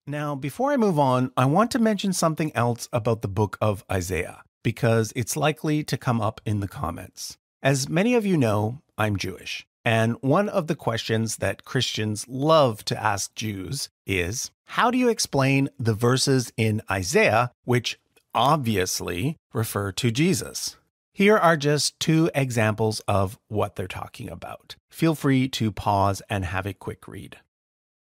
Now, before I move on, I want to mention something else about the book of Isaiah, because it's likely to come up in the comments. As many of you know, I'm Jewish, and one of the questions that Christians love to ask Jews is, how do you explain the verses in Isaiah which obviously refer to Jesus? Here are just two examples of what they're talking about. Feel free to pause and have a quick read.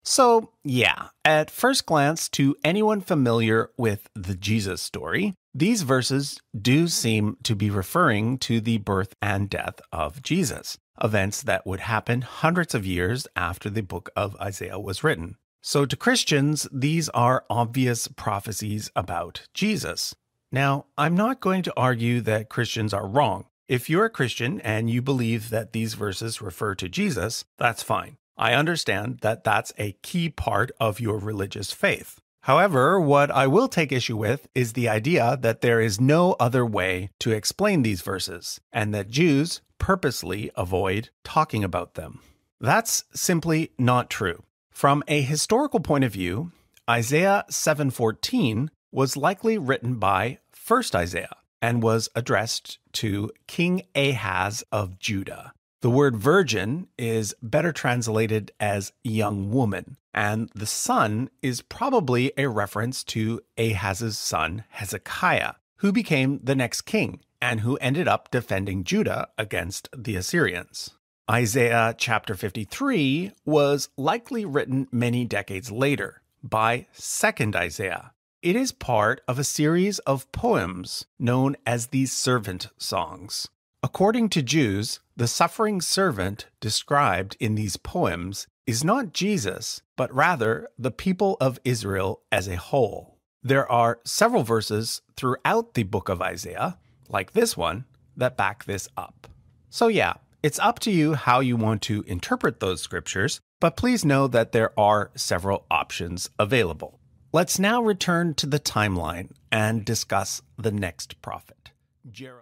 So, yeah, at first glance, to anyone familiar with the Jesus story, these verses do seem to be referring to the birth and death of Jesus, events that would happen hundreds of years after the book of Isaiah was written. So to Christians, these are obvious prophecies about Jesus. Now, I'm not going to argue that Christians are wrong. If you're a Christian and you believe that these verses refer to Jesus, that's fine. I understand that that's a key part of your religious faith. However, what I will take issue with is the idea that there is no other way to explain these verses, and that Jews purposely avoid talking about them. That's simply not true. From a historical point of view, Isaiah 7:14 was likely written by first Isaiah and was addressed to King Ahaz of Judah. The word virgin is better translated as young woman, and the son is probably a reference to Ahaz's son Hezekiah, who became the next king and who ended up defending Judah against the Assyrians. Isaiah chapter 53 was likely written many decades later by second Isaiah. It is part of a series of poems known as the servant songs. According to Jews, the suffering servant described in these poems is not Jesus, but rather the people of Israel as a whole. There are several verses throughout the book of Isaiah, like this one, that back this up. So yeah, it's up to you how you want to interpret those scriptures, but please know that there are several options available. Let's now return to the timeline and discuss the next prophet, Jeremiah.